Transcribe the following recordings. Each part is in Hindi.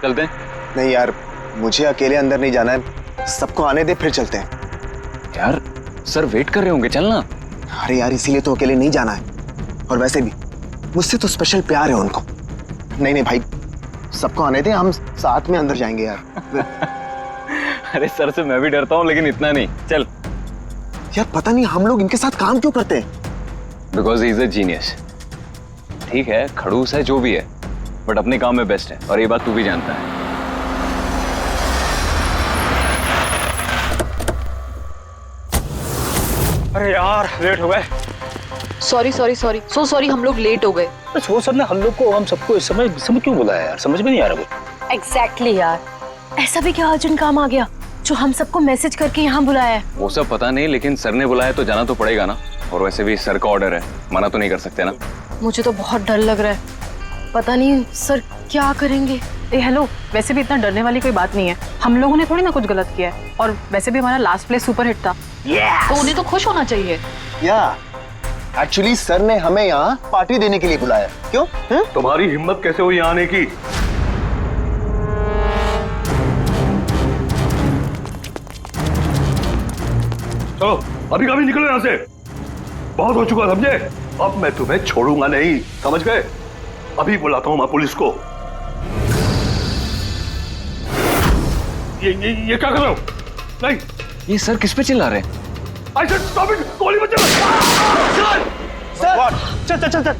चलते हैं। नहीं यार, मुझे अकेले अंदर नहीं जाना है, सबको आने दे फिर चलते हैं। यार सर वेट कर रहे होंगे, चलना। अरे यार इसीलिए तो अकेले नहीं जाना है, और वैसे भी मुझसे तो स्पेशल प्यार है उनको। नहीं नहीं भाई, सबको आने दे, हम साथ में अंदर जाएंगे यार। अरे सर से मैं भी डरता हूँ, लेकिन इतना नहीं। चल। यार पता नहीं हम लोग इनके साथ काम क्यों करते हैं। Because he is a genius. ठीक है, खड़ूस है जो भी है, बट अपने काम में बेस्ट है, और ये बात तू भी जानता है। अरे यार लेट हो गए। Sorry sorry sorry, so sorry, हम लोग लेट हो गए। वो सर ने हम लोग को, हम सबको इस समय क्यों बुलाया यार, समझ में नहीं आ रहा कुछ। एग्जैक्टली यार, ऐसा भी क्या अर्जेंट काम आ गया जो हम सबको मैसेज करके यहाँ बुलाया है? वो सब पता नहीं, लेकिन सर ने बुलाया तो जाना तो पड़ेगा ना। और वैसे भी सर का ऑर्डर है, मना तो नहीं कर सकते ना। मुझे तो बहुत डर लग रहा है, पता नहीं सर क्या करेंगे। हेलो, वैसे भी इतना डरने वाली कोई बात नहीं है, हम लोगों ने थोड़ी ना कुछ गलत किया है, और वैसे भी हमारा लास्ट प्ले सुपर हिट था। तो उन्हें तो खुश होना चाहिए। या एक्चुअली सर ने हमें यहाँ पार्टी देने के लिए बुलाया। क्यों? तुम्हारी हिम्मत कैसे हुई यहाँ आने की? चलो अभी कभी निकलो यहाँ से, बहुत हो चुका समझे। अब मैं तुम्हें छोड़ूंगा नहीं, समझ गए? अभी बुलाता हूँ मैं पुलिस को। ये क्या कर रहे हो? नहीं, ये सर किस पे चिल्ला रहे हैं? I said stop it! गोली मत चला! सर चल चल चल चल।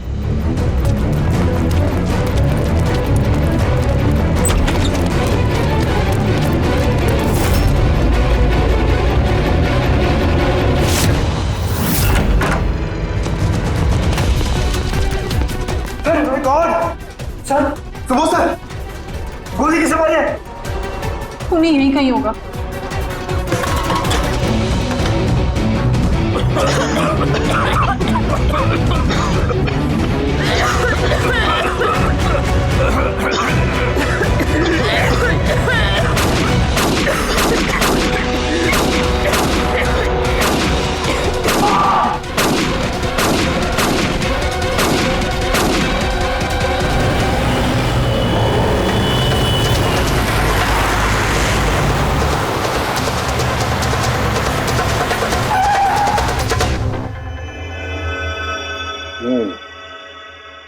सर, सुबह सर, गोली किसे मारी है? उन्हें यहीं कहीं होगा।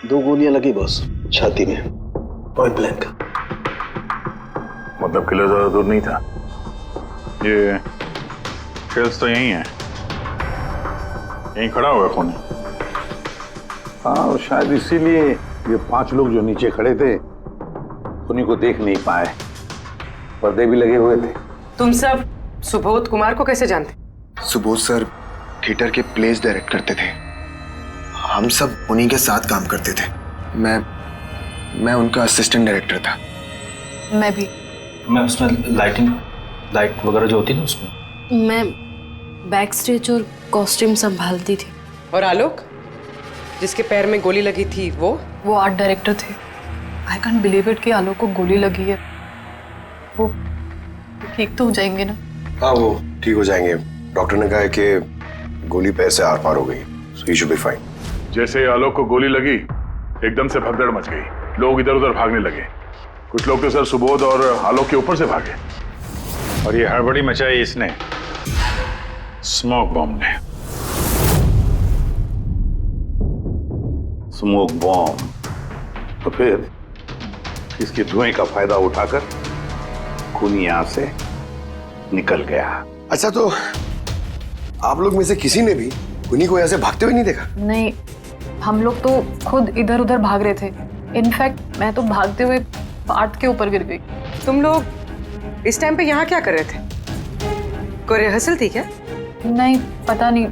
दो गोलियां लगी बॉस, छाती में, पॉइंट ब्लैंक। मतलब किला ज्यादा दूर नहीं था। ये ट्रेल्स तो यही है, यहीं खड़ा हुआ है खूनी। हाँ, शायद इसीलिए ये 5 लोग जो नीचे खड़े थे उन्हीं को देख नहीं पाए, पर्दे भी लगे हुए थे। तुम सब सुबोध कुमार को कैसे जानते? सुबोध सर थिएटर के प्लेस डायरेक्ट करते थे, हम सब उन्हीं के साथ काम करते थे। मैं उनका असिस्टेंट डायरेक्टर था। मैं भी। मैं उसमें लाइट वगैरह जो होती है ना उसमें। मैं बैक स्टेज और कॉस्ट्यूम संभालती थी। और आलोक, जिसके पैर में गोली लगी थी, वो आर्ट डायरेक्टर थे। आई कांट बिलीव इट कि आलोक को गोली लगी है। वो ठीक तो हो जाएंगे ना? हाँ, वो ठीक हो जाएंगे। डॉक्टर ने कहा है कि गोली पैर से आर पार हो गई, सो ही शुड बी फाइन। जैसे आलोक को गोली लगी, एकदम से भगदड़ मच गई, लोग इधर उधर भागने लगे। कुछ लोग तो सर सुबोध और आलोक के ऊपर से भागे, और ये हड़बड़ी मचाई इसने, स्मोक बॉम्ब ने। स्मोक बॉम्ब, तो फिर इसके धुएं का फायदा उठाकर खूनी यहां से निकल गया। अच्छा, तो आप लोग में से किसी ने भी खूनी को यहाँ से भागते हुए नहीं देखा? नहीं, हम लोग तो खुद इधर उधर भाग रहे थे। इनफैक्ट मैं तो भागते हुए पार्ट के ऊपर गिर गई। तुम लोग इस टाइम पे यहाँ क्या कर रहे थे? कोई रिहर्सल थी क्या? नहीं, पता नहीं।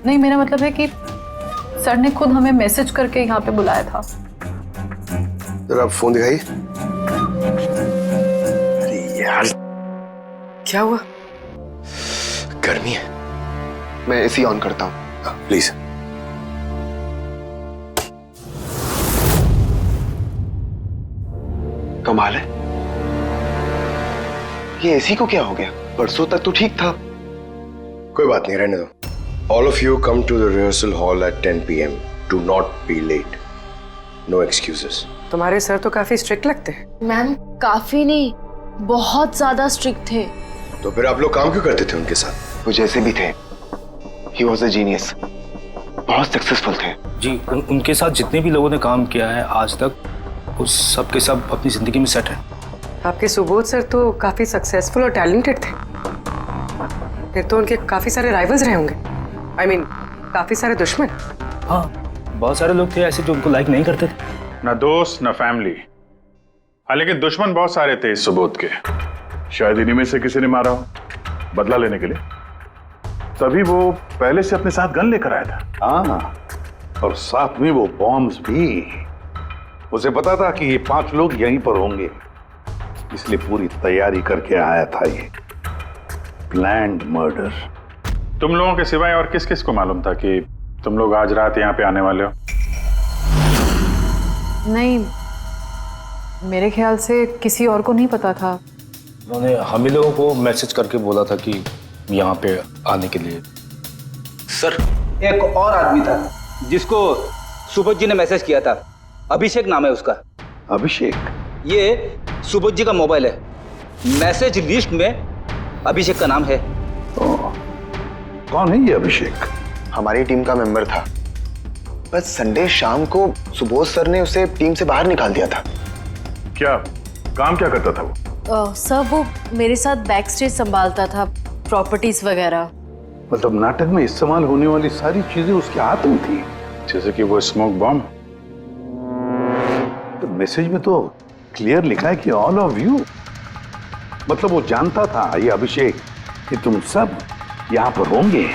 नहीं, मेरा मतलब है कि सर ने खुद हमें मैसेज करके यहाँ पे बुलाया था। जरा आप फोन दिखाइए। अरे यार, क्या हुआ? गर्मी है, मैं एसी ऑन करता हूँ। प्लीज। कमाल है, ये एसी को क्या हो गया? परसों तक तो ठीक था। कोई बात नहीं, रहने दो। All of you come to the rehearsal hall at 10 PM. Do not be late, no excuses. तुम्हारे सर तो काफी स्ट्रिक्ट लगते हैं। मैम काफी नहीं, बहुत ज्यादा स्ट्रिक्ट थे। तो फिर आप लोग काम क्यों करते थे उनके साथ? वो जैसे भी थे, ही वॉज अ जीनियस, बहुत सक्सेसफुल थे। जी उनके साथ जितने भी लोगों ने काम किया है आज तक, वो सब के सब अपनी जिंदगी में सेट है। आपके सुबोध सर तो काफी सक्सेसफुल और टैलेंटेड थे। फिर तो उनके काफी सारे राइवल्स रहे होंगे। I mean, काफी सारे दुश्मन। हाँ, बहुत सारे लोग थे ऐसे जो उनको लाइक नहीं करते थे। ना दोस्त ना फैमिली, हाँ लेकिन दुश्मन बहुत सारे थे इस सुबोध के। शायद इन्हीं में से किसी ने मारा हो बदला लेने के लिए, तभी वो पहले से अपने साथ गन लेकर आया था। हाँ, और साथ में वो बॉम्ब्स भी। उसे पता था कि ये 5 लोग यहीं पर होंगे, इसलिए पूरी तैयारी करके आया था ये प्लान्ड मर्डर। तुम लोगों के सिवाय और किस किस को मालूम था कि तुम लोग आज रात यहाँ पे आने वाले हो? नहीं, मेरे ख्याल से किसी और को नहीं पता था। उन्होंने हम ही लोगों को मैसेज करके बोला था कि यहाँ पे आने के लिए। सर, एक और आदमी था जिसको सुबोध जी ने मैसेज किया था, अभिषेक नाम है उसका। अभिषेक? ये सुबोध जी का मोबाइल है, मैसेज लिस्ट में अभिषेक का नाम है। कौन है ये अभिषेक? हमारी टीम का मेंबर था, बस संडे शाम को सुबोध सर ने उसे टीम से बाहर निकाल दिया था। क्या काम क्या करता था वो? सर वो मेरे साथ बैक स्टेज संभालता था, प्रॉपर्टीज वगैरह। मतलब नाटक में इस्तेमाल होने वाली सारी चीजें उसके हाथ में थी, जैसे कि वो स्मोक बॉम्ब। तो मैसेज में तो क्लियर लिखा है कि ऑल ऑफ यू, मतलब वो जानता था ये अभिषेक कि तुम सब यहाँ पर होंगे।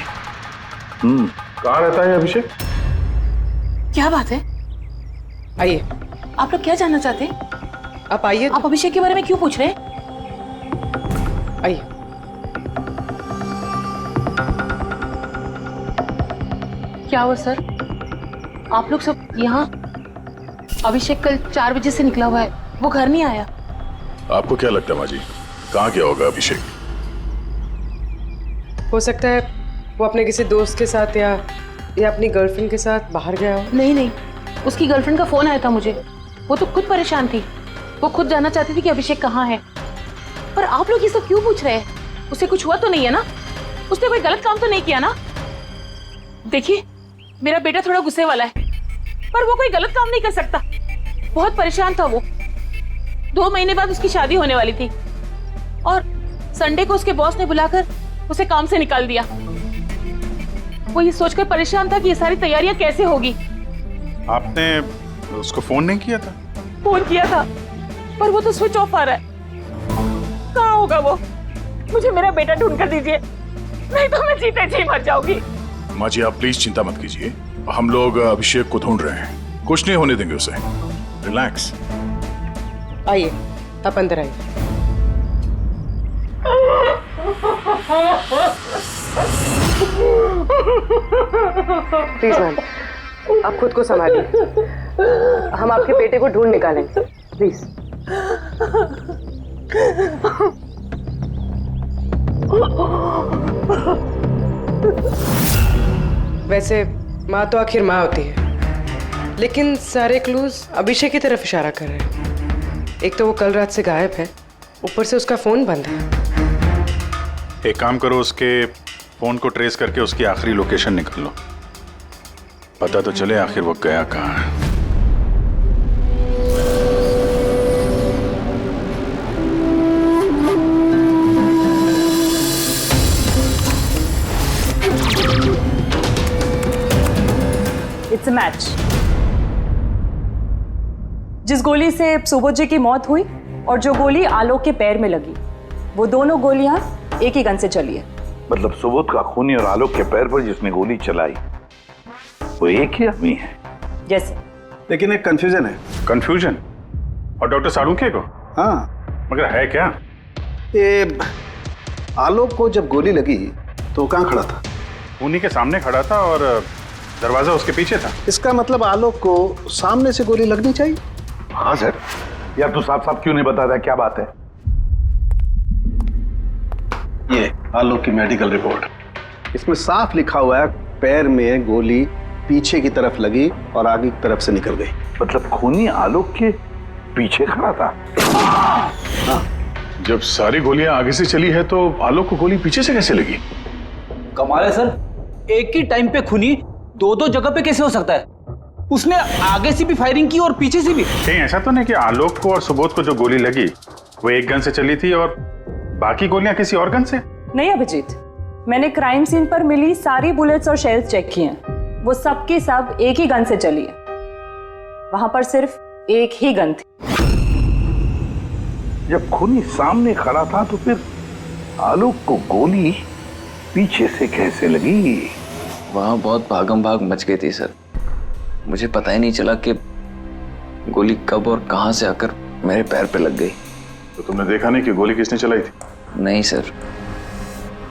कहाँ रहता है अभिषेक? क्या बात है? आइए, आप लोग क्या जानना चाहते हैं? आप आइए। आप अभिषेक के बारे में क्यों पूछ रहे हैं? आइए। क्या हुआ सर? आप लोग सब यहाँ? अभिषेक कल 4 बजे से निकला हुआ है, वो घर नहीं आया। आपको क्या लगता है माँ जी, कहाँ क्या होगा अभिषेक? हो सकता है वो अपने किसी दोस्त के साथ या अपनी गर्लफ्रेंड के साथ बाहर गया हो। नहीं, उसकी गर्लफ्रेंड का फोन आया था मुझे। वो तो खुद परेशान थी, वो खुद जानना चाहती थी कि अभिषेक कहाँ है। पर आप लोग ये सब क्यों पूछ रहे हैं? उसे कुछ हुआ तो नहीं है ना? उसने कोई गलत काम तो नहीं किया ना? देखिए, मेरा बेटा थोड़ा गुस्से वाला है, पर वो कोई गलत काम नहीं कर सकता। बहुत परेशान था वो। 2 महीने बाद उसकी शादी होने वाली थी और संडे को उसके बॉस ने बुलाकर उसे काम से निकाल दिया। वो ये सोचकर परेशान था कि ये सारी तैयारियां कैसे होगी। आपने उसको फोन नहीं किया था? फोन किया था, पर वो तो स्विच ऑफ आ रहा है। कहाँ होगा वो? मुझे मेरा बेटा ढूंढ कर दीजिए, नहीं तो मैं जीते जी मर जाऊंगी। माँ जी आप प्लीज चिंता मत कीजिए, हम लोग अभिषेक को ढूंढ रहे हैं, कुछ नहीं होने देंगे उसे। रिलैक्स। आइए, आप अंदर आइए। प्लीज मैम, आप खुद को संभालिए, हम आपके बेटे को ढूंढ निकालेंगे। प्लीज। वैसे माँ तो आखिर माँ होती है, लेकिन सारे क्लूज अभिषेक की तरफ इशारा कर रहे हैं। एक तो वो कल रात से गायब है, ऊपर से उसका फोन बंद है। एक काम करो, उसके फोन को ट्रेस करके उसकी आखिरी लोकेशन निकाल लो, पता तो चले आखिर वो गया कहाँ है। It's a match. जिस गोली से सुबोध जी की मौत हुई और जो गोली आलोक के पैर में लगी, वो दोनों गोलियां एक ही गन से चली है। मतलब सुबोध का खूनी और आलोक के पैर पर जिसने गोली चलाई वो एक ही आदमी है? जैसे। लेकिन एक कंफ्यूजन है। कंफ्यूजन? और डॉक्टर साळुंखे को? हाँ, मगर है क्या? ये आलोक को जब गोली लगी तो कहाँ खड़ा था? खूनी के सामने खड़ा था और दरवाजा उसके पीछे था। इसका मतलब आलोक को सामने से गोली लगनी चाहिए। हाँ सर। यार तू साफ साफ क्यों नहीं बताता, क्या बात है? ये आलोक की मेडिकल रिपोर्ट, इसमें साफ लिखा हुआ है पैर में गोली पीछे की तरफ लगी और आगे की तरफ से निकल गई। मतलब खूनी आलोक के पीछे खड़ा था। जब सारी गोलियां आगे से चली है तो आलोक को गोली पीछे से कैसे लगी? कमाल है सर, एक ही टाइम पे खूनी दो दो जगह पे कैसे हो सकता है? उसने आगे से भी फायरिंग की और पीछे से भी। कहीं ऐसा तो नहीं कि आलोक को और सुबोध को जो गोली लगी वो एक गन से चली थी और बाकी गोलियां किसी और गन से? नहीं अभिजीत, मैंने क्राइम सीन पर मिली सारी बुलेट्स और शेल्स चेक किए हैं, वो सब की सब एक ही गन से चली है। वहां पर सिर्फ एक ही गन थी। जब खूनी सामने खड़ा था तो फिर आलोक को गोली पीछे से कैसे लगी? वहां बहुत भागम भाग मच गई थी सर, मुझे पता ही नहीं चला कि गोली कब और कहां से आकर मेरे पैर पे लग गई। तो तुमने देखा नहीं कि गोली किसने चलाई थी? नहीं सर,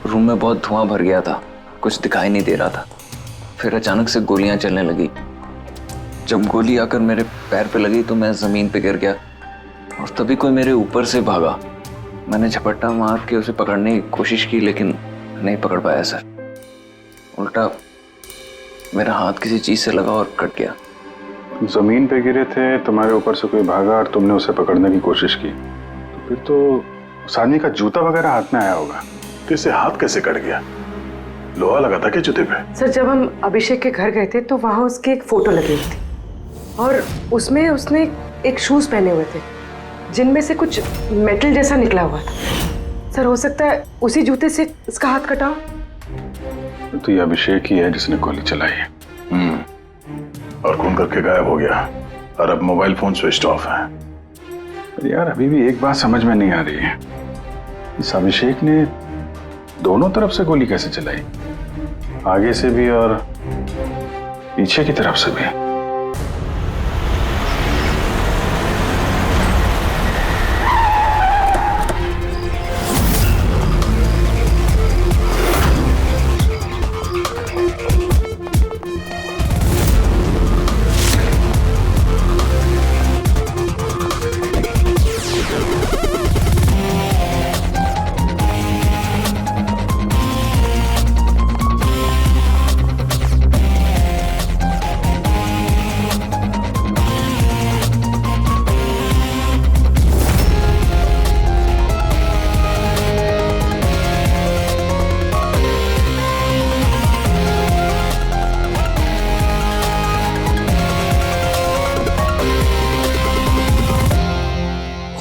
रूम में बहुत धुआं भर गया था, कुछ दिखाई नहीं दे रहा था। फिर अचानक से गोलियां चलने लगी। जब गोली आकर मेरे पैर पे लगी तो मैं जमीन पे गिर गया और तभी कोई मेरे ऊपर से भागा। मैंने झपट्टा मार के उसे पकड़ने की कोशिश की लेकिन नहीं पकड़ पाया सर। उल्टा मेरा हाथ किसी चीज से लगा और कट गया। जमीन पे गिरे थे, तुम्हारे ऊपर से कोई भागा और तुमने उसे पकड़ने की कोशिश की, तो फिर तो उस आदमी का जूता वगैरह हाथ में आया होगा। तो इसे हाथ कैसे कट गया? लोहा लगा था क्या जूते पे? सर, जब हम अभिषेक के घर गए थे तो वहाँ उसकी एक फोटो लगी हुई थी और उसमें उसने एक शूज पहने हुए थे जिनमें से कुछ मेटल जैसा निकला हुआ था। सर, हो सकता है उसी जूते से इसका हाथ कटा हो। तो ये अभिषेक ही है जिसने गोली चलाई है। और खून करके गायब हो गया और अब मोबाइल फोन स्विच ऑफ है। यार अभी भी एक बात समझ में नहीं आ रही है, इस अभिषेक ने दोनों तरफ से गोली कैसे चलाई? आगे से भी और पीछे की तरफ से भी।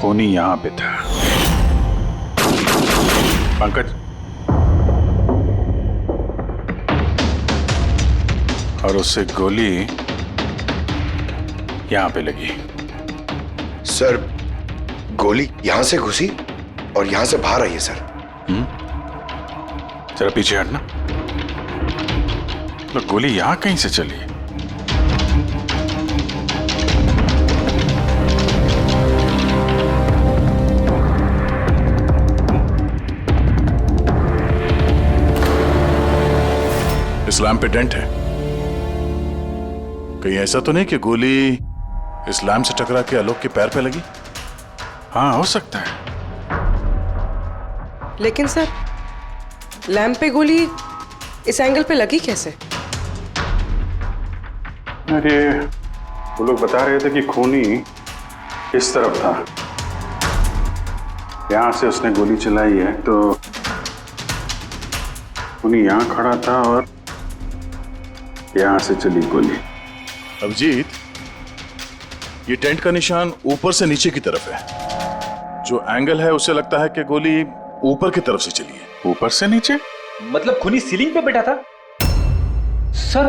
खूनी यहां पे था। पंकज, और उससे गोली यहां पे लगी। सर, गोली यहां से घुसी और यहां से बाहर आई है सर। जरा पीछे हटना। तो गोली यहां कहीं से चली? इस लैम्प पे डेंट है, कहीं ऐसा तो नहीं कि गोली इस लैम्प से टकरा के आलोक के पैर पे लगी? हाँ, हो सकता है। लेकिन सर, लैंप पे गोली इस एंगल पे लगी कैसे? अरे वो लोग बता रहे थे कि खूनी इस तरफ था, यहां से उसने गोली चलाई है, तो खूनी यहां खड़ा था और यहां से चली गोली। अभिजीत, ये टेंट का निशान ऊपर से नीचे की तरफ है, जो एंगल है उससे लगता है कि गोली ऊपर की तरफ से चली है। ऊपर से नीचे मतलब खूनी सीलिंग पे बैठा था? सर,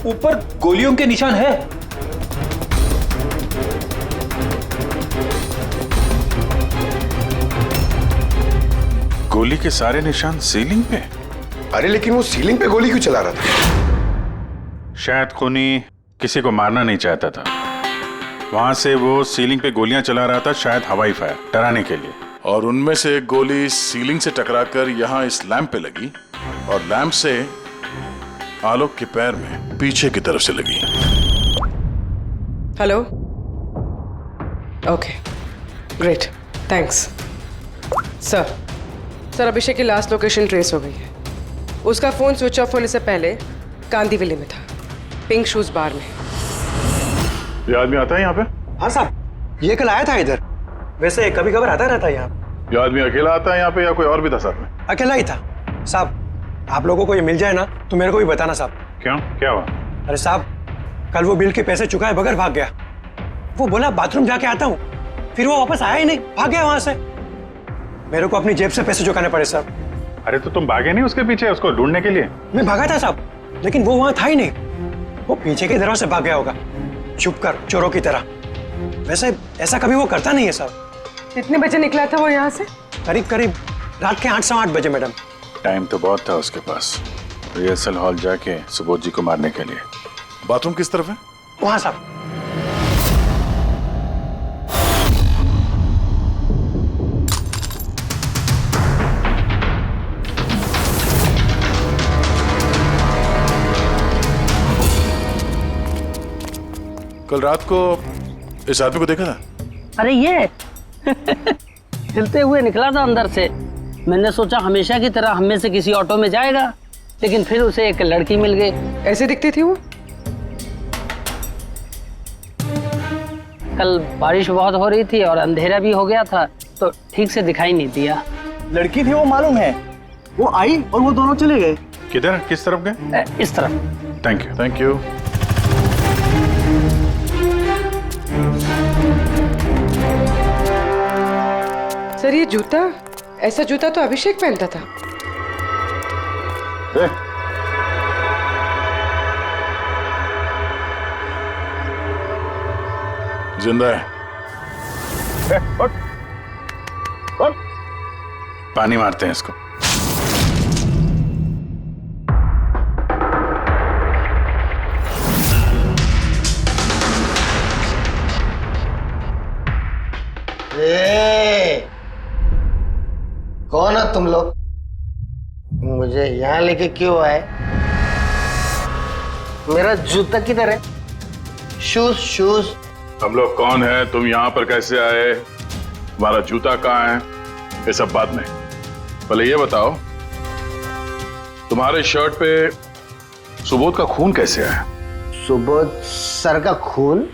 ऊपर गोलियों के निशान है। गोली के सारे निशान सीलिंग पे? अरे लेकिन वो सीलिंग पे गोली क्यों चला रहा था? शायद खूनी किसी को मारना नहीं चाहता था, वहां से वो सीलिंग पे गोलियां चला रहा था, शायद हवाई फायर, डराने के लिए। और उनमें से एक गोली सीलिंग से टकराकर यहां इस लैंप पे लगी और लैंप से आलोक के पैर में पीछे की तरफ से लगी। Hello, okay, great, thanks. Sir, Abhishek की लास्ट लोकेशन ट्रेस हो गई है। उसका फोन स्विच ऑफ होने से पहले कांदीवली में था, पिंक शूज बार में। ये आदमी आता है यहाँ पे? हाँ साहब, ये कल आया था इधर। वैसे कभी कभार आता रहता है यहाँ। ये आदमी अकेला आता है यहाँ पे या कोई और भी था साथ में? अकेला ही था साहब। आप लोगों को ये मिल जाए ना तो मेरे को भी बताना साहब। क्यों, क्या हुआ? अरे साहब, कल वो बिल के पैसे चुकाए बगैर भाग गया। वो बोला बाथरूम जाके आता हूँ, फिर वो वापस आया ही नहीं, भाग गया वहां से। मेरे को अपनी जेब से पैसे चुकाने पड़े साहब। अरे तो तुम भागे नहीं उसके पीछे उसको ढूंढने के लिए? मैं भागा था साहब, लेकिन वो वहां था ही नहीं। वो पीछे की दरवाजे से भाग गया होगा, छुप कर, चोरों की तरह। वैसे ऐसा कभी वो करता नहीं है साहब। कितने बजे निकला था वो यहाँ से? करीब करीब रात के 8 सवा 8 बजे मैडम। टाइम तो बहुत था उसके पास रिहर्सल हॉल जाके सुबोध जी को मारने के लिए। बाथरूम किस तरफ है? वहां साहब। कल रात को इस आदमी को देखा था? अरे ये हिलते हुए निकला था अंदर से। मैंने सोचा हमेशा की तरह हम में से किसी ऑटो में जाएगा, लेकिन फिर उसे एक लड़की मिल गई। ऐसे दिखती थी वो? कल बारिश बहुत हो रही थी और अंधेरा भी हो गया था, तो ठीक से दिखाई नहीं दिया। लड़की थी वो मालूम है, वो आई और वो दोनों चले गए। किधर, किस तरफ गए? इस तरफ। Thank you, thank you. Sir ये जूता, ऐसा जूता तो अभिषेक पहनता था। जिंदा है। पानी मारते हैं इसको। कौन हो तुम लोग? मुझे यहाँ लेके क्यों आए? मेरा जूता किधर है? Shoes shoes. हम लोग कौन है, तुम यहाँ पर कैसे आए, हमारा जूता कहाँ है, ये सब बात नहीं। पहले ये बताओ, तुम्हारे शर्ट पे सुबोध का खून कैसे आया? सुबोध सर का खून?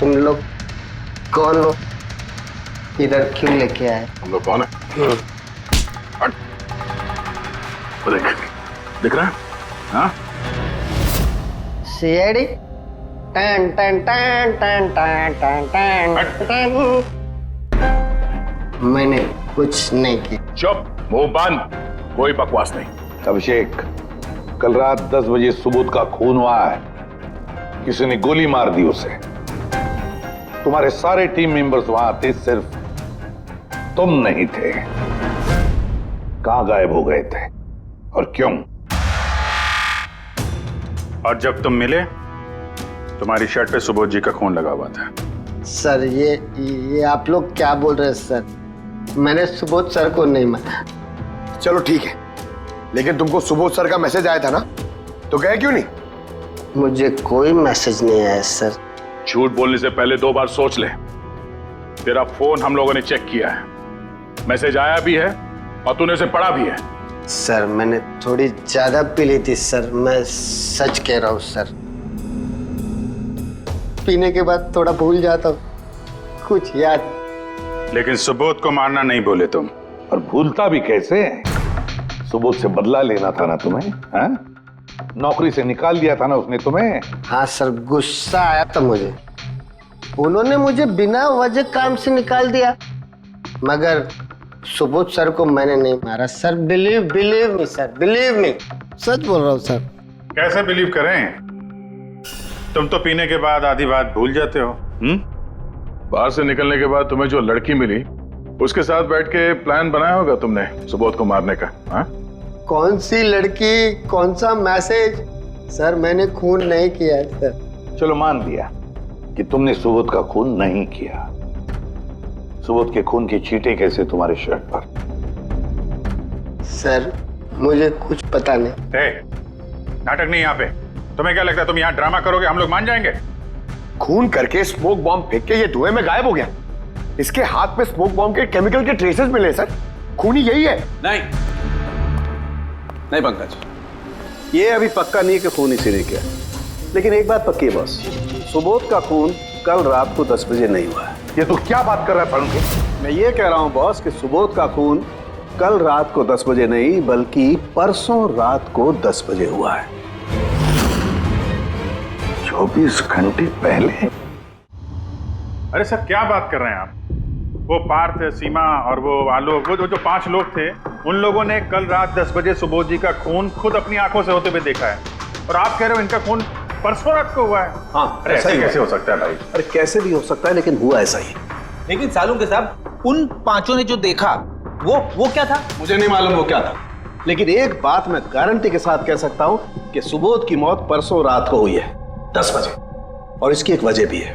तुम लोग कौन हो? इधर क्यों लेके आए? हम लोग कौन है? देख, दिख रहा है? हाँ? सीआईडी? टन टन टन टन टन टन टन टन। मैंने कुछ नहीं किया। चुप, मुंह बंद, कोई बकवास नहीं। अभिषेक, कल रात 10 बजे सुबोध का खून हुआ है। किसी ने गोली मार दी उसे। तुम्हारे सारे टीम मेंबर्स वहां थे, सिर्फ तुम नहीं थे। कहां गायब हो गए थे और क्यों? और जब तुम मिले, तुम्हारी शर्ट पे सुबोध जी का खून लगा हुआ था। सर ये आप लोग क्या बोल रहे हैं सर? मैंने सुबोध सर को नहीं मारा। चलो ठीक है, लेकिन तुमको सुबोध सर का मैसेज आया था ना, तो गए क्यों नहीं? मुझे कोई मैसेज नहीं आया सर। झूठ बोलने से पहले 2 बार सोच ले। तेरा फोन हम लोगों ने चेक किया है, मैसेज आया भी है और तूने उसे पढ़ा भी है। सर मैंने थोड़ी ज्यादा पी ली थी सर, मैं सच कह रहा हूँ सर। पीने के बाद थोड़ा भूल जाता हूँ, कुछ याद। लेकिन सुबोध को मारना नहीं बोले तुम। और भूलता भी कैसे? सुबोध से बदला लेना था ना तुम्हें, हाँ? नौकरी से निकाल दिया था ना उसने तुम्हें। हाँ सर, गुस्सा आया था मुझे। उन्होंने मुझे बिना वजह काम से निकाल दिया, मगर सुबोध सर को मैंने नहीं मारा sir. Believe me sir, believe me, सच बोल रहा हूँ सर। कैसे बिलीव करें? तुम तो पीने के बाद आधी बात भूल जाते हो। बाहर से निकलने के बाद तुम्हें जो लड़की मिली, उसके साथ बैठ के प्लान बनाया होगा तुमने सुबोध को मारने का। हाँ? कौन सी लड़की, कौन सा मैसेज? सर मैंने खून नहीं किया सर। चलो मान लिया कि तुमने सुबोध का खून नहीं किया। सुबोध के खून की छींटे कैसे तुम्हारे शर्ट पर? सर मुझे कुछ पता नहीं। नाटक नहीं यहाँ पे। तुम्हें क्या लगता है तुम यहाँ ड्रामा करोगे, हम लोग मान जाएंगे? खून करके स्मोक बॉम्ब फेंक के ये धुएं में गायब हो गया। इसके हाथ में स्मोक बॉम्ब के केमिकल के ट्रेसेस मिले सर। खूनी यही है। नहीं पंकज, ये अभी पक्का नहीं है कि खून इसी ने किया, लेकिन एक बात पक्की है बॉस, सुबोध का खून कल रात को 10 बजे नहीं हुआ है। ये तो क्या बात कर रहा है सालुंखे? मैं ये कह रहा हूं बॉस कि सुबोध का खून कल रात को 10 बजे नहीं बल्कि परसों रात को 10 बजे हुआ है। 24 घंटे पहले। अरे सर क्या बात कर रहे हैं आप? वो पार्थ, सीमा और वो आलोक, वो जो 5 लोग थे, उन लोगों ने कल रात 10 बजे सुबोध जी का खून खुद अपनी आंखों से होते हुए देखा है, और आप कह रहे हो इनका खून परसों रात को हुआ है? हाँ, अरे ऐसे कैसे हो सकता है भाई? अरे कैसे भी हो सकता है, लेकिन हुआ ऐसा ही। लेकिन सालुंखे साहब, उन 5 ने जो देखा वो क्या था? मुझे नहीं मालूम वो क्या था, लेकिन एक बात मैं गारंटी के साथ कह सकता हूं कि सुबोध की मौत परसों रात को हुई है 10 बजे, और इसकी एक वजह भी है।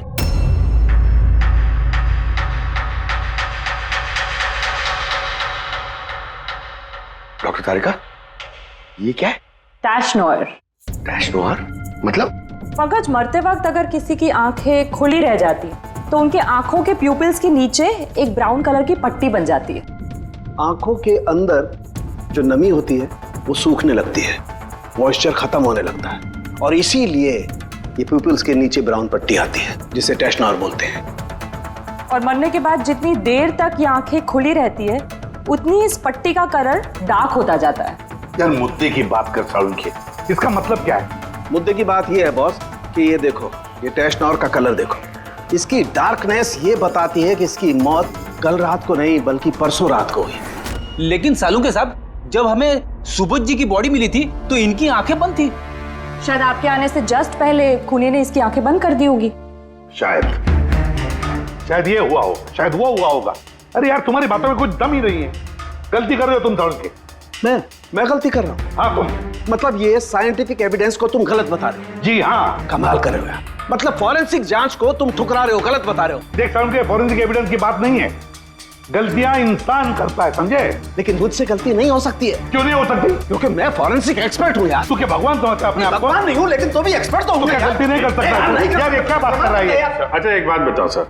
डॉक्टर तारिका, ये क्या है? टैश नोयर। टैश नोयर मतलब? पंकज, मरते वक्त अगर किसी की आंखें खुली रह जाती तो उनके आंखों के प्यूपिल्स के नीचे एक ब्राउन कलर की पट्टी बन जाती है। आंखों के अंदर जो नमी होती है वो सूखने लगती है, मॉइस्चर खत्म होने लगता है, और इसीलिए ये प्यूपिल्स के नीचे ब्राउन पट्टी आती है जिसे टैश नोयर बोलते हैं। और मरने के बाद जितनी देर तक ये आंखें खुली रहती है उतनी इस पट्टी का कलर डार्क होता जाता है। यार मुद्दे की बात कर सालुंखे, इसका मतलब क्या है? मुद्दे की बात ये है बॉस कि ये देखो, ये टैश नोयर का कलर देखो, इसकी डार्कनेस ये बताती है कि इसकी मौत कल रात को नहीं बल्कि परसों रात को हुई। लेकिन सालुंखे साहब, जब हमें सुबोध जी की बॉडी मिली थी तो इनकी आंखें बंद थी। शायद आपके आने से जस्ट पहले खूनी ने इसकी आंखें बंद कर दी होगी। शायद ये हुआ हो, शायद वो हुआ होगा। अरे यार, तुम्हारी बातों में कुछ दम ही नहीं है। गलती कर रहे हो तुम सालुंखे। मैं गलती कर रहा हूँ? हाँ तुम। मतलब ये साइंटिफिक एविडेंस को तुम गलत बता रहे हो? जी हाँ। कमाल कर रहे हो यार, मतलब फॉरेंसिक जांच को तुम ठुकरा रहे हो, गलत बता रहे हो। देख सालुंखे, फॉरेंसिक एविडेंस की बात नहीं है, गलतियां इंसान करता है, समझे? लेकिन मुझसे गलती नहीं हो सकती है। क्यों नहीं हो सकती? क्योंकि मैं फॉरेंसिक एक्सपर्ट हूँ यार। तू क्या भगवान समझता है अपने आप को? भगवान नहीं हूँ, लेकिन तो भी एक्सपर्ट तो हूँ। क्या गलती नहीं कर सकता? यार ये क्या बात कर रहा है? अच्छा एक बात बताओ सर,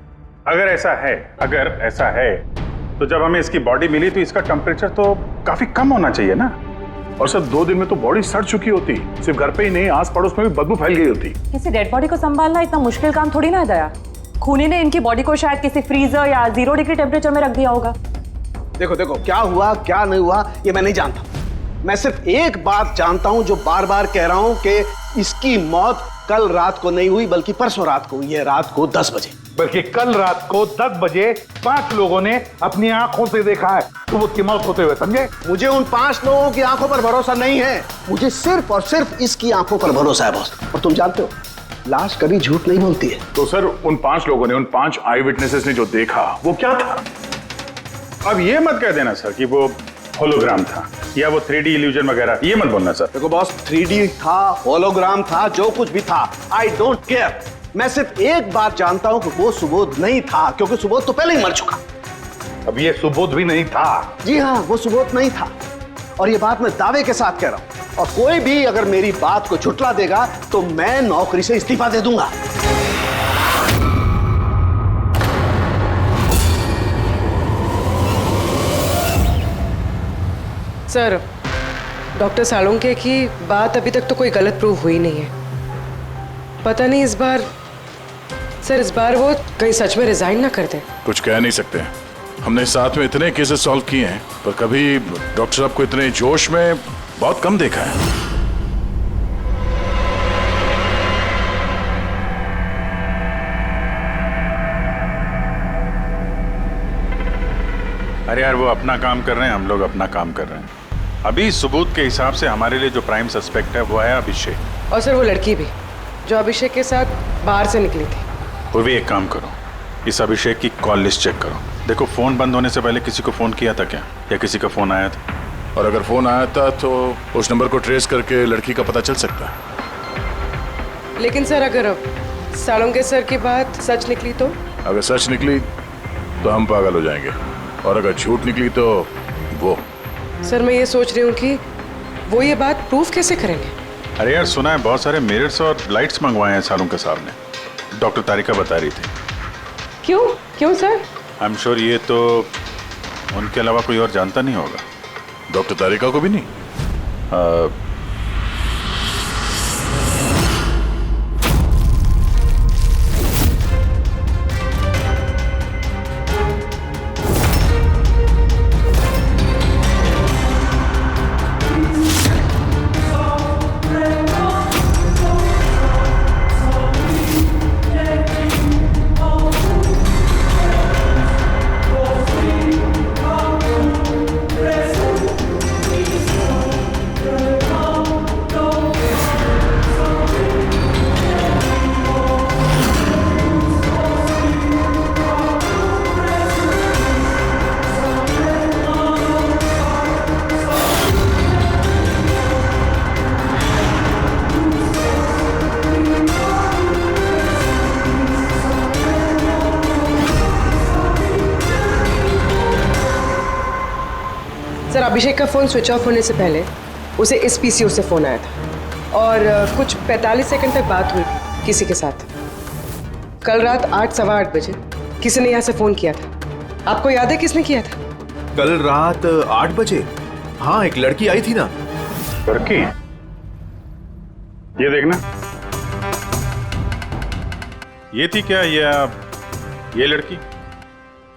अगर ऐसा है तो जब हमें इसकी बॉडी मिली तो इसका टेम्परेचर तो काफी कम होना चाहिए ना? और सर 2 दिन में तो बॉडी सड़ चुकी होती, सिर्फ घर पे ही नहीं आस पड़ोस में भी बदबू फैल गई होती। किसी डेड बॉडी को संभालना इतना मुश्किल काम थोड़ी ना है दया। खूनी ने इनकी बॉडी को शायद किसी फ्रीजर या 0 डिग्री टेम्परेचर में रख दिया होगा। देखो देखो, क्या हुआ क्या नहीं हुआ ये मैं नहीं जानता। मैं सिर्फ एक बात जानता हूं जो बार बार कह रहा हूं कि इसकी मौत कल रात को नहीं हुई बल्कि परसों रात को हुई है, रात को 10 बजे। बल्कि कल रात को 10 बजे 5 लोगों ने अपनी आंखों से देखा है सुबोध की मौत होते हुए, समझे? मुझे उन 5 लोगों की आंखों पर भरोसा नहीं है, मुझे सिर्फ और सिर्फ इसकी आंखों पर भरोसा है बॉस। और तुम जानते हो लाश कभी झूठ नहीं बोलती है। तो सर उन 5 लोगों ने, उन 5 आई विटनेसेस ने जो देखा वो क्या था? अब ये मत कह देना सर कि वो होलोग्राम था या वो 3D इल्यूजन वगैरह, ये मत बोलना सर। देखो बॉस, 3D था, होलोग्राम था, जो कुछ भी था, आई डोंट केयर। मैं सिर्फ एक बात जानता हूं कि वो सुबोध नहीं था, क्योंकि सुबोध तो पहले ही मर चुका। अब ये सुबोध भी नहीं था? जी हाँ, वो सुबोध नहीं था, और ये बात मैं दावे के साथ कह रहा हूं। और कोई भी अगर मेरी बात को झुठला देगा तो मैं नौकरी से इस्तीफा दे दूंगा। सर, डॉक्टर सालुंखे की बात अभी तक तो कोई गलत प्रूव हुई नहीं है। पता नहीं इस बार वो कहीं सच में रिजाइन ना कर दें। कुछ कह नहीं सकते, हमने साथ में इतने केसेस सॉल्व किए हैं पर कभी डॉक्टर साहब को इतने जोश में बहुत कम देखा है। अरे यार वो अपना काम कर रहे हैं, हम लोग अपना काम कर रहे हैं। अभी सबूत के हिसाब से हमारे लिए जो प्राइम सस्पेक्ट है वो है अभिषेक। और सर वो लड़की भी जो अभिषेक के साथ बाहर से निकली थी। वो भी एक काम करो, इस अभिषेक की कॉल लिस्ट चेक करो, देखो फोन बंद होने से पहले किसी को फोन किया था क्या, या किसी का फोन आया था? और अगर फोन आया था तो उस नंबर को ट्रेस करके लड़की का पता चल सकता है। लेकिन सर अगर सालुंखे सर की बात सच निकली तो? अगर सच निकली तो हम पागल हो जाएंगे, और अगर झूठ निकली तो वो। सर मैं ये सोच रही हूँ कि वो ये बात प्रूफ कैसे करेंगे? अरे यार सुना है बहुत सारे मिरर्स और लाइट्स मंगवाए हैं सालुंखे साहब ने, डॉक्टर तारिका बता रही थी। क्यों सर? आई एम श्योर ये तो उनके अलावा कोई और जानता नहीं होगा। डॉक्टर तारिका को भी नहीं? सर अभिषेक का फोन स्विच ऑफ होने से पहले उसे इस पीसीओ से फोन आया था और कुछ 45 सेकंड तक बात हुई किसी के साथ। कल रात 8 सवा 8 बजे किसी ने यहाँ से फोन किया था। आपको याद है किसने किया था? कल रात 8 बजे? हाँ, एक लड़की आई थी ना। लड़की? ये देखना, ये थी क्या ये लड़की?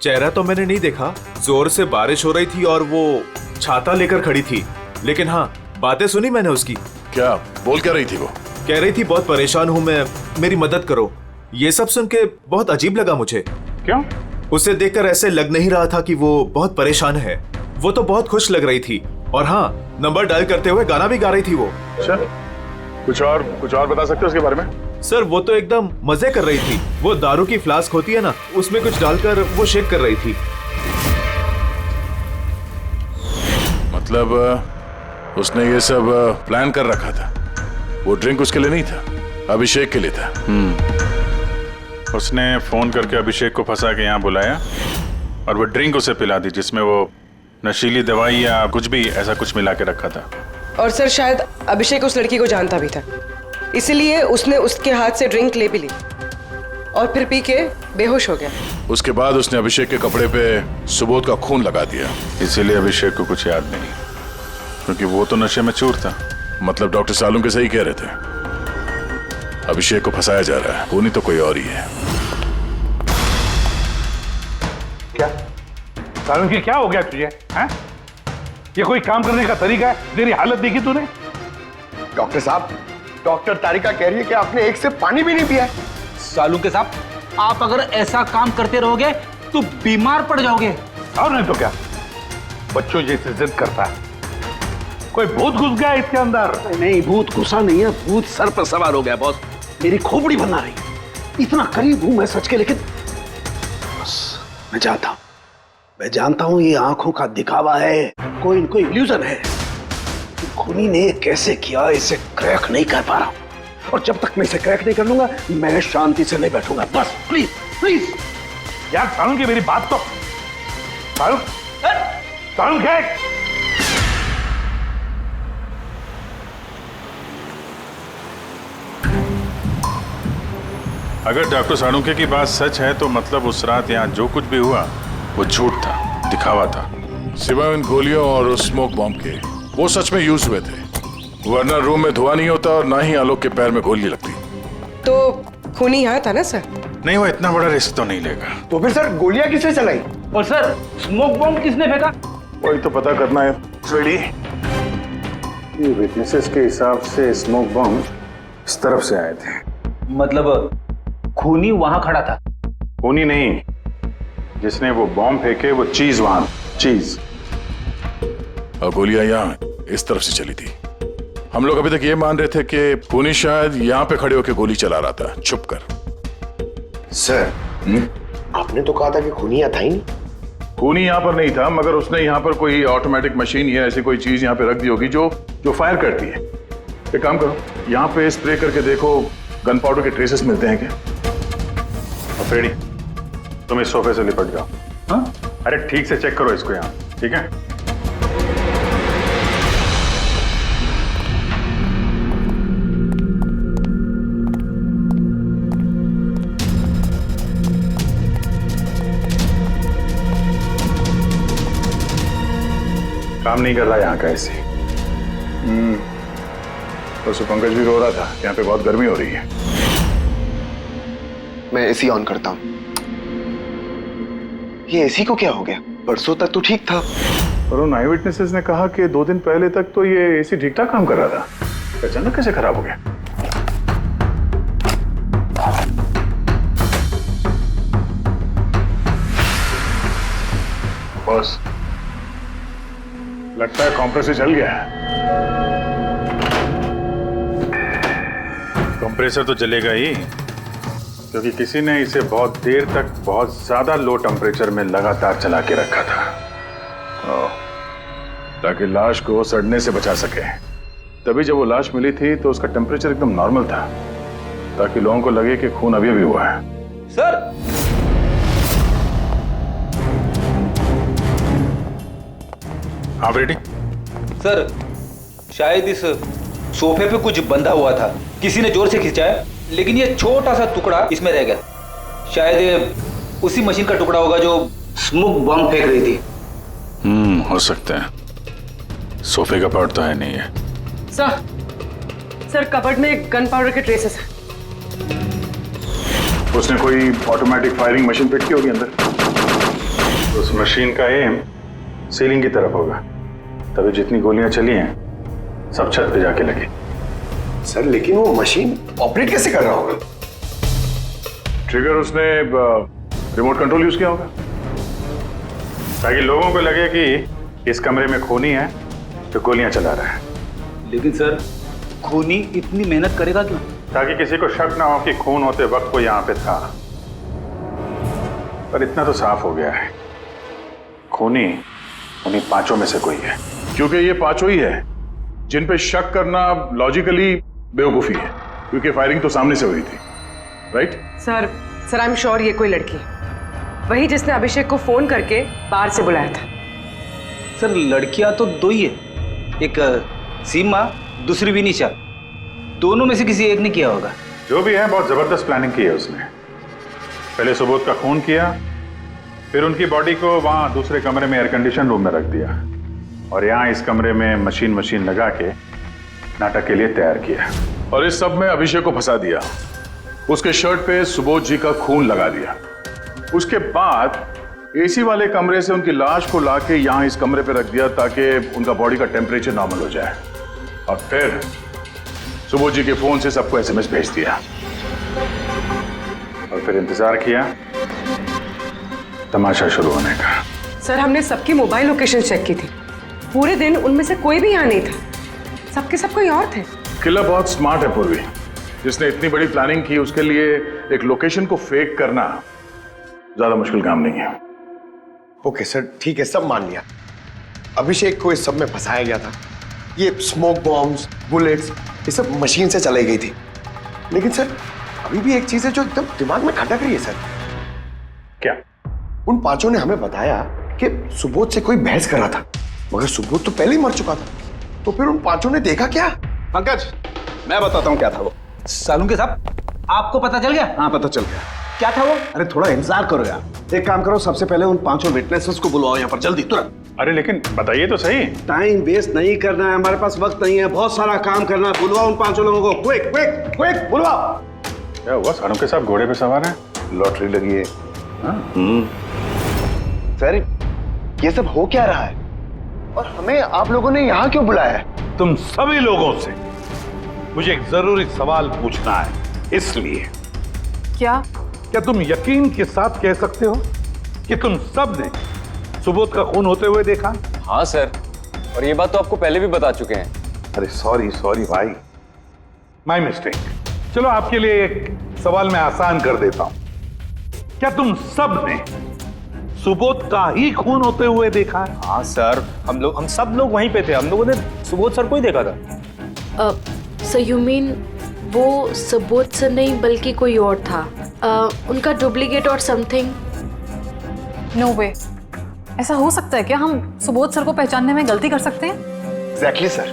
चेहरा तो मैंने नहीं देखा, जोर से बारिश हो रही थी और वो छाता लेकर खड़ी थी, लेकिन हाँ बातें सुनी मैंने उसकी। क्या बोल क्या रही थी वो? कह रही थी बहुत परेशान हूँ मैं, मेरी मदद करो। ये सब सुन के बहुत अजीब लगा मुझे। क्यों? उसे देखकर ऐसे लग नहीं रहा था कि वो बहुत परेशान है। वो तो बहुत खुश लग रही थी और हाँ, नंबर डायल करते हुए गाना भी गा रही थी वो। अच्छा, कुछ और बता सकते हो उसके बारे में? सर वो तो एकदम मजे कर रही थी। वो दारू की फ्लास्क होती है ना, उसमें कुछ डालकर वो शेक कर रही थी। मतलब उसने ये सब प्लान कर रखा था। वो ड्रिंक उसके लिए नहीं था, अभिषेक के लिए था। उसने फोन करके अभिषेक को फंसा के यहाँ बुलाया और वो ड्रिंक उसे पिला दी जिसमें वो नशीली दवाई या कुछ भी ऐसा कुछ मिला के रखा था। और सर शायद अभिषेक उस लड़की को जानता भी था, इसीलिए उसने उसके हाथ से ड्रिंक ले भी ली और फिर पी के बेहोश हो गया। उसके बाद उसने अभिषेक के कपड़े पे सुबोध का खून लगा दिया। इसीलिए अभिषेक को कुछ याद नहीं, क्योंकि वो तो नशे में चूर था। मतलब डॉक्टर सालुम के सही कह रहे थे, अभिषेक को फंसाया जा रहा है, वो नहीं तो कोई और ही है। क्या सालुम की क्या हो गया तुझे? हैं? ये कोई काम करने का तरीका है? तेरी हालत देखी तूने? डॉक्टर साहब, डॉक्टर तारिका कह रही है कि आपने एक से पानी भी नहीं पिया। सालू के साहब, आप अगर ऐसा काम करते रहोगे तो बीमार पड़ जाओगे। और नहीं तो क्या, बच्चों जैसे जिद करता है। कोई भूत घुस गया इसके अंदर। नहीं, भूत घुसा नहीं है, भूत सर पर सवार हो गया बॉस। मेरी खोपड़ी बना रही है। इतना करीब हूं मैं सच के, लेकिन बस मैं जानता हूं, मैं जानता हूं ये आंखों का दिखावा है, कोई इनको इल्यूजन है। खूनी ने कैसे किया इसे क्रैक नहीं कर पा रहा हूं, और जब तक मैं इसे क्रैक नहीं कर लूंगा मैं शांति से नहीं बैठूंगा। बस प्लीज प्लीज यार सालुम की मेरी बात तो सालुम क्या है? अगर डॉक्टर साणुके की बात सच है तो मतलब उस रात यहाँ जो कुछ भी हुआ वो झूठ था, दिखावा था। सिवाय उन गोलियों और उस स्मोक बॉम्ब के, वो सच में यूज हुए थे, वरना रूम में धुआं नहीं होता और ना ही आलोक के पैर में गोली लगती। तो खूनी यहाँ था ना सर? नहीं, वो इतना बड़ा रिस्क तो नहीं लेगा। तो फिर सर गोलियां किसने चलाई? और सर स्मोक बॉम्ब किसने फेंका? वही तो पता करना है। रेडी? ये विटनेसेस के हिसाब से स्मोक बॉम्ब इस तरफ से आए थे। मतलब खूनी वहां खड़ा था? खूनी नहीं, जिसने वो बॉम्ब फेंके वो चीज वहां, चीज। और गोलियां यहाँ इस तरफ से चली थी। हम लोग अभी तक ये मान रहे थे कि खूनी शायद यहाँ पे खड़े होकर गोली चला रहा था छुप कर। सर आपने तो कहा था कि खूनी यहाँ था ही नहीं। खूनी यहाँ पर नहीं था, मगर उसने यहाँ पर कोई ऑटोमेटिक मशीन या ऐसी कोई चीज यहाँ पे रख दी होगी जो फायर करती है। एक काम करो, यहाँ पे स्प्रे करके देखो गन पाउडर के ट्रेसेस मिलते हैं क्या? और फ्रेडी, तुम इस सोफे से लिपट जाओ। हाँ? अरे ठीक से चेक करो इसको यहाँ, ठीक है? काम नहीं कर रहा यहाँ का ऐसे। तो पंकज भी रो रहा था, यहाँ पे बहुत गर्मी हो रही है। मैं एसी ऑन करता हूँ। ये एसी को क्या हो गया? परसों तक तो ठीक था। और उन आई विटनेसेस ने कहा कि 2 दिन पहले तक तो ये एसी ठीक ठाक काम कर रहा था, अचानक कैसे खराब हो गया? बॉस, लगता है कंप्रेसर जल गया है। कंप्रेसर तो जलेगा ही, क्योंकि किसी ने इसे बहुत देर तक बहुत ज्यादा लो टेम्परेचर में लगातार चला के रखा था, ताकि लाश को सड़ने से बचा सके। तभी जब वो लाश मिली थी तो उसका टेम्परेचर एकदम नॉर्मल था, ताकि लोगों को लगे कि खून अभी हुआ है। सर, आप रेडी? सर शायद इस सोफे पे कुछ बंधा हुआ था, किसी ने जोर से खींचाया, लेकिन ये छोटा सा टुकड़ा इसमें रह गया। शायद ये उसी मशीन का टुकड़ा होगा जो स्मोक बम फेंक रही थी। हो सकता है। सोफे का पार्ट तो है नहीं है। सर कबर्ड में गन पाउडर के ट्रेसेस हैं। उसने कोई ऑटोमेटिक फायरिंग मशीन फिट की होगी अंदर। उस मशीन का एम सीलिंग की तरफ होगा, तभी जितनी गोलियां चली हैं सब छत पे जाके लगी। सर लेकिन वो मशीन ऑपरेट कैसे कर रहा होगा? ट्रिगर उसने रिमोट कंट्रोल यूज किया होगा, ताकि लोगों को लगे कि इस कमरे में खूनी है तो गोलियां चला रहा है। लेकिन सर खूनी इतनी मेहनत करेगा क्यों? ताकि किसी को शक ना हो कि खून होते वक्त वो यहां पे था। पर इतना तो साफ हो गया है, खूनी उन्हीं पांचों में से कोई है। क्योंकि ये पांचों ही है जिन पे शक करना लॉजिकली बेवकूफी है, क्योंकि फायरिंग तो सामने से हुई थी, right? Sir I am sure ये कोई लड़की है, वही जिसने अभिषेक को फोन करके बाहर से बुलाया था। सर लड़कियां तो दो ही है, एक सीमा, दूसरी विनीशा। दोनों में से किसी एक ने किया होगा। जो भी है बहुत जबरदस्त प्लानिंग की है उसने। पहले सुबोध का खून किया, फिर उनकी बॉडी को वहां दूसरे कमरे में एयर कंडीशन रूम में रख दिया, और यहाँ इस कमरे में मशीन लगा के नाटक के लिए तैयार किया। और इस सब में अभिषेक को फंसा दिया, उसके शर्ट पे सुबोध जी का खून लगा दिया। उसके बाद एसी वाले कमरे से उनकी लाश को लाके यहाँ इस कमरे पे रख दिया ताकि उनका बॉडी का टेम्परेचर नॉर्मल हो जाए, और फिर सुबोध जी के फोन से सबको एसएमएस भेज दिया, और फिर इंतजार किया तमाशा शुरू होने का। सर हमने सबकी मोबाइल लोकेशन चेक की थी, पूरे दिन उनमें से कोई भी यहाँ नहीं था, सबके सब कोई और थे। किलर बहुत स्मार्ट है पूर्वी, जिसने इतनी बड़ी प्लानिंग की उसके लिए एक लोकेशन को फेक करना ज्यादा मुश्किल काम नहीं है। ओके सर ठीक है, सब मान लिया। अभिषेक को इस सब में फंसाया गया था, ये स्मोक बॉम्ब्स, बुलेट्स, ये सब मशीन से चलाई गई थी। लेकिन सर अभी भी एक चीज है जो एकदम दिमाग में खटक रही है सर। क्या? उन पांचों ने हमें बताया कि सुबोध से कोई बहस कर रहा था, मगर सुबोध तो पहले ही मर चुका था, तो फिर उन पांचों ने देखा क्या? पंकज मैं बताता हूँ क्या था वो। सालुंके साहब आपको पता चल गया? हाँ पता चल गया। क्या था वो? अरे थोड़ा इंतजार करो यार। एक काम करो, सबसे पहले उन पांचों विटनेसेस को बुलाओ यहाँ पर जल्दी, तुरंत। अरे लेकिन बताइए तो सही। टाइम वेस्ट नहीं करना है, हमारे पास वक्त नहीं है, बहुत सारा काम करना है। बुलवाओ उन पांचों लोगों को, क्विक क्विक क्विक बुलवाओ। क्या हुआ? सालों के साथ घोड़े पे सवार है, लॉटरी लगी है। सर ये सब हो क्या रहा है, और हमें आप लोगों ने यहाँ क्यों बुलाया है? तुम सभी लोगों से मुझे एक जरूरी सवाल पूछना है, इसलिए। क्या तुम यकीन के साथ कह सकते हो कि तुम सब ने सुबोध का खून होते हुए देखा? हाँ सर, और ये बात तो आपको पहले भी बता चुके हैं। अरे सॉरी भाई, माय मिस्टेक। चलो आपके लिए एक सवाल मैं आसान कर देता हूं। क्या तुम सब ने सुबोध का ही खून होते हुए देखा है? हाँ सर, हम सब लोग वहीं पे थे, हम लोगों ने सुबोध सर को ही देखा था। सर यू मीन वो सुबोध सर नहीं बल्कि कोई और था, उनका डुप्लीकेट और समथिंग। नो वे, ऐसा हो सकता है क्या? हम सुबोध सर को पहचानने में गलती कर सकते हैं? एग्जैक्टली सर,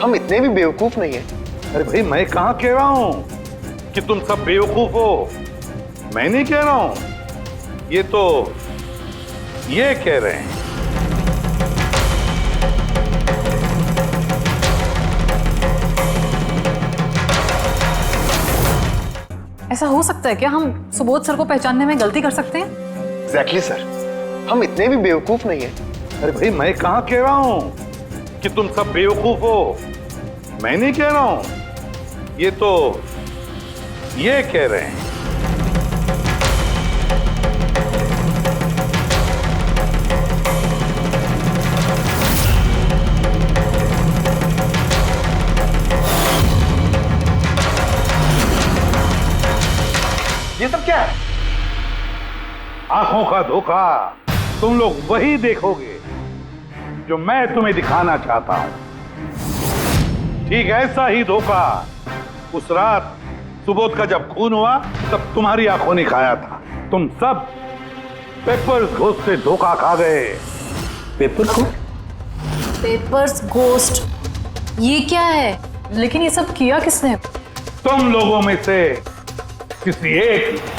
हम इतने भी बेवकूफ नहीं है। अरे भाई मैं कहां कह रहा हूं कि तुम सब बेवकूफ हो, मैं नहीं कह रहा हूं, ये तो ये कह रहे हैं। ऐसा हो सकता है क्या? हम सुबोध सर को पहचानने में गलती कर सकते हैं? एग्जैक्टली सर, हम इतने भी बेवकूफ नहीं है। अरे भाई मैं कहां कह रहा हूं कि तुम सब बेवकूफ हो, मैं नहीं कह रहा हूं, ये तो ये कह रहे हैं। ये सब क्या है? आंखों का धोखा। तुम लोग वही देखोगे जो मैं तुम्हें दिखाना चाहता हूं। ठीक ऐसा ही धोखा उस रात सुबोध का जब खून हुआ तब तुम्हारी आंखों ने खाया था। तुम सब पेपर घोष से धोखा खा गए। पेपर को? पेपर्स घोस्ट, ये क्या है? लेकिन ये सब किया किसने? तुम लोगों में से किसी एक ने।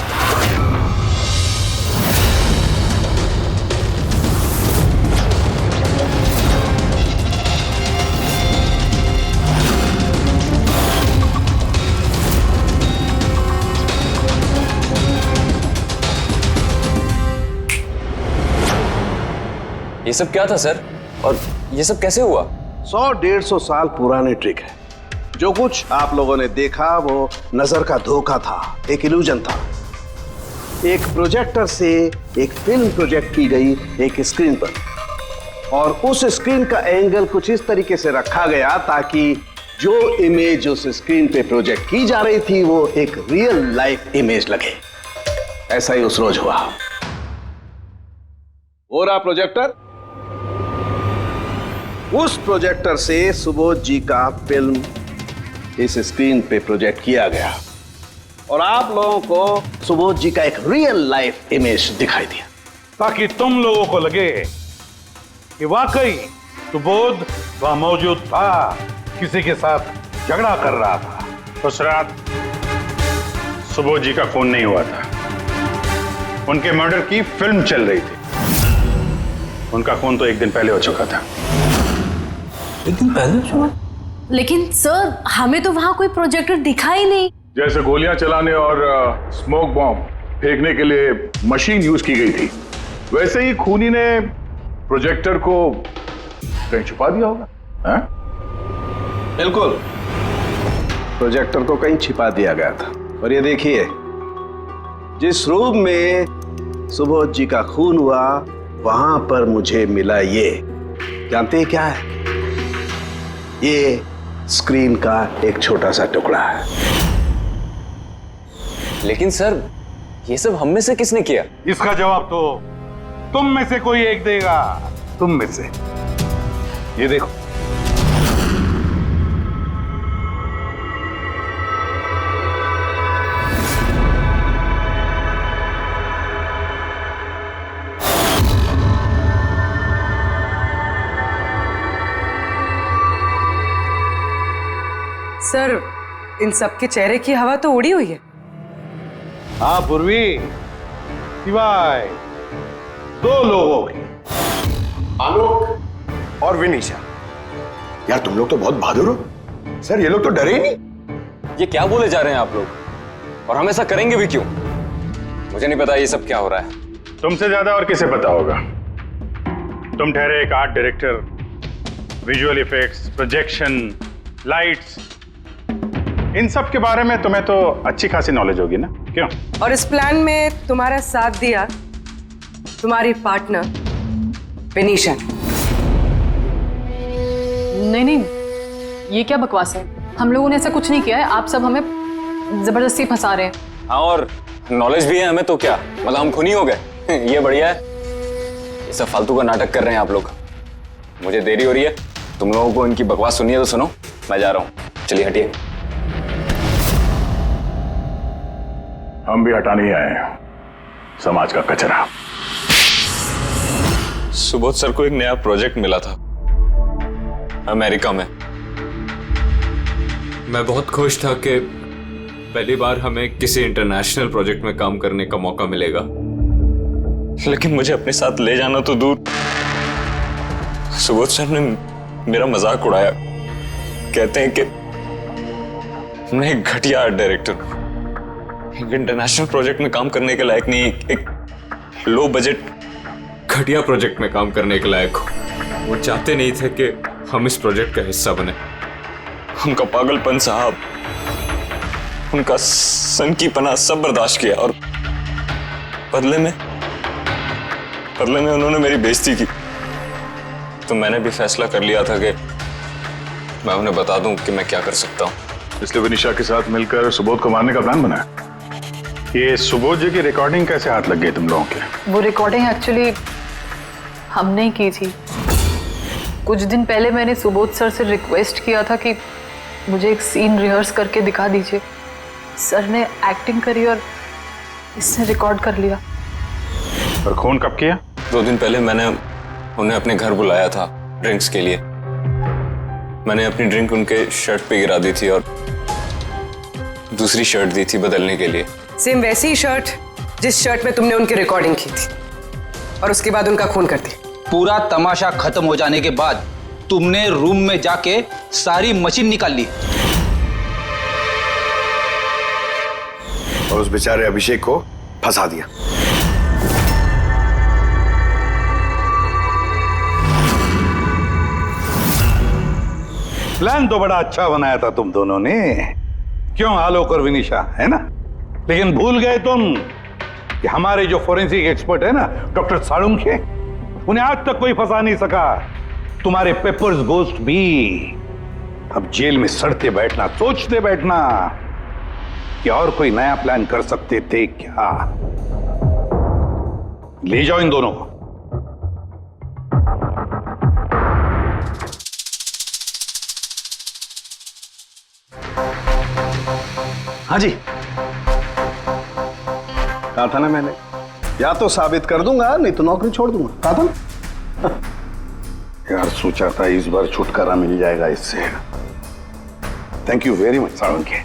ये सब क्या था सर, और ये सब कैसे हुआ? 100-150 साल पुरानी ट्रिक है। जो कुछ आप लोगों ने देखा वो नजर का धोखा था, एक इल्यूजन था। एक प्रोजेक्टर से एक फिल्म प्रोजेक्ट की गई एक स्क्रीन पर, और उस स्क्रीन का एंगल कुछ इस तरीके से रखा गया ताकि जो इमेज उस स्क्रीन पे प्रोजेक्ट की जा रही थी वो एक रियल लाइफ इमेज लगे। ऐसा ही उस रोज हुआ। हो रहा प्रोजेक्टर, उस प्रोजेक्टर से सुबोध जी का फिल्म इस स्क्रीन पे प्रोजेक्ट किया गया और आप लोगों को सुबोध जी का एक रियल लाइफ इमेज दिखाई दिया, ताकि तुम लोगों को लगे कि वाकई सुबोध वहां मौजूद था, किसी के साथ झगड़ा कर रहा था। उस रात सुबोध जी का खून नहीं हुआ था, उनके मर्डर की फिल्म चल रही थी। उनका खून तो एक दिन पहले हो चुका था। एक दिन पहले? लेकिन सर, हमें तो वहां कोई प्रोजेक्टर दिखा ही नहीं। जैसे गोलियां चलाने और स्मोक बॉम्ब फेंकने के लिए मशीन यूज की गई थी, वैसे ही खूनी ने प्रोजेक्टर को कहीं छुपा दिया होगा। हाँ? बिल्कुल, प्रोजेक्टर को कहीं छिपा दिया गया था। और ये देखिए, जिस रूम में सुबोध जी का खून हुआ वहां पर मुझे मिला ये, जानते हैं क्या है? ये स्क्रीन का एक छोटा सा टुकड़ा है। लेकिन सर, ये सब हम में से किसने किया? इसका जवाब तो तुम में से कोई एक देगा। तुम में से। ये देखो, सर, इन सबके चेहरे की हवा तो उड़ी हुई है। हाँ पूर्वी, सिवाय 2 लोगों की, आलोक और विनीशा। यार तुम लोग तो बहुत बहादुर हो। सर ये लोग तो डरे ही नहीं। ये क्या बोले जा रहे हैं आप लोग, और हम ऐसा करेंगे भी क्यों? मुझे नहीं पता ये सब क्या हो रहा है। तुमसे ज्यादा और किसे पता होगा? तुम ठहरे एक art director, visual effects, projection, lights, इन सब के बारे में तुम्हें तो अच्छी खासी नॉलेज होगी ना, क्यों? और इस प्लान में तुम्हारा साथ दिया तुम्हारी पार्टनर विनीशा। नहीं, ये क्या बकवास है? हम लोगों ने ऐसा कुछ नहीं किया है। आप सब हमें जबरदस्ती फंसा रहे हैं। हाँ, और नॉलेज भी है हमें तो क्या, मतलब हम खूनी हो गए? ये बढ़िया है। ये सब फालतू का नाटक कर रहे हैं आप लोग। मुझे देरी हो रही है, तुम लोगों को इनकी बकवास सुनिए तो सुनो, मैं जा रहा हूँ। चलिए हटिए। हम भी हटाने ही आए हैं समाज का कचरा। सुबोध सर को एक नया प्रोजेक्ट मिला था अमेरिका में। मैं बहुत खुश था कि पहली बार हमें किसी इंटरनेशनल प्रोजेक्ट में काम करने का मौका मिलेगा। लेकिन मुझे अपने साथ ले जाना तो दूर, सुबोध सर ने मेरा मजाक उड़ाया। कहते हैं कि मैं एक घटिया आर्ट डायरेक्टर हूं, एक इंटरनेशनल प्रोजेक्ट में काम करने के लायक नहीं, एक लो बजट घटिया प्रोजेक्ट में काम करने के लायक हो। वो चाहते नहीं थे कि हम इस प्रोजेक्ट का हिस्सा बने। उनका पागलपन साहब, उनका सनकीपना सब बर्दाश्त किया, और बदले में उन्होंने मेरी बेइज्जती की। तो मैंने भी फैसला कर लिया था कि मैं उन्हें बता दूं कि मैं क्या कर सकता हूं। इसलिए विनीशा के साथ मिलकर सुबोध को मारने का प्लान बनाया। ये सुबोध जी की रिकॉर्डिंग कैसे हाथ लग गई तुम लोगों के? वो रिकॉर्डिंग एक्चुअली हमने ही की थी। कुछ दिन पहले मैंने सुबोध सर से रिक्वेस्ट किया था कि मुझे एक सीन रिहर्स करके दिखा दीजिए। सर ने एक्टिंग करी और इसने रिकॉर्ड कर लिया। और खून कब किया? 2 दिन पहले मैंने उन्हें अपने घर बुलाया था ड्रिंक्स के लिए। मैंने अपनी ड्रिंक उनके शर्ट पे गिरा दी थी और दूसरी शर्ट दी थी बदलने के लिए। सेम वैसी ही शर्ट जिस शर्ट में तुमने उनकी रिकॉर्डिंग की थी और उसके बाद उनका खून कर दिया। पूरा तमाशा खत्म हो जाने के बाद तुमने रूम में जाके सारी मशीन निकाल ली और उस बेचारे अभिषेक को फंसा दिया। प्लान तो बड़ा अच्छा बनाया था तुम दोनों ने, क्यों आलोक और विनिशा, है ना? लेकिन भूल गए तुम कि हमारे जो फोरेंसिक एक्सपर्ट है ना, डॉक्टर साळुंखे, उन्हें आज तक कोई फंसा नहीं सका। तुम्हारे पेपर्स गोस्ट भी अब जेल में सड़ते बैठना, सोचते बैठना कि और कोई नया प्लान कर सकते थे क्या। ले जाओ इन दोनों को। हाँ जी, कहा था ना मैंने, या तो साबित कर दूंगा नहीं तो नौकरी छोड़ दूंगा, कहा था ना। यार सोचा था इस बार छुटकारा मिल जाएगा इससे। Thank you very much Salunkhe.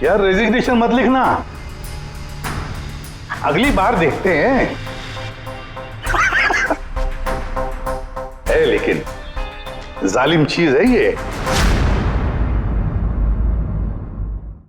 यार रेजिग्नेशन मत लिखना, अगली बार देखते हैं। है लेकिन जालिम चीज है ये।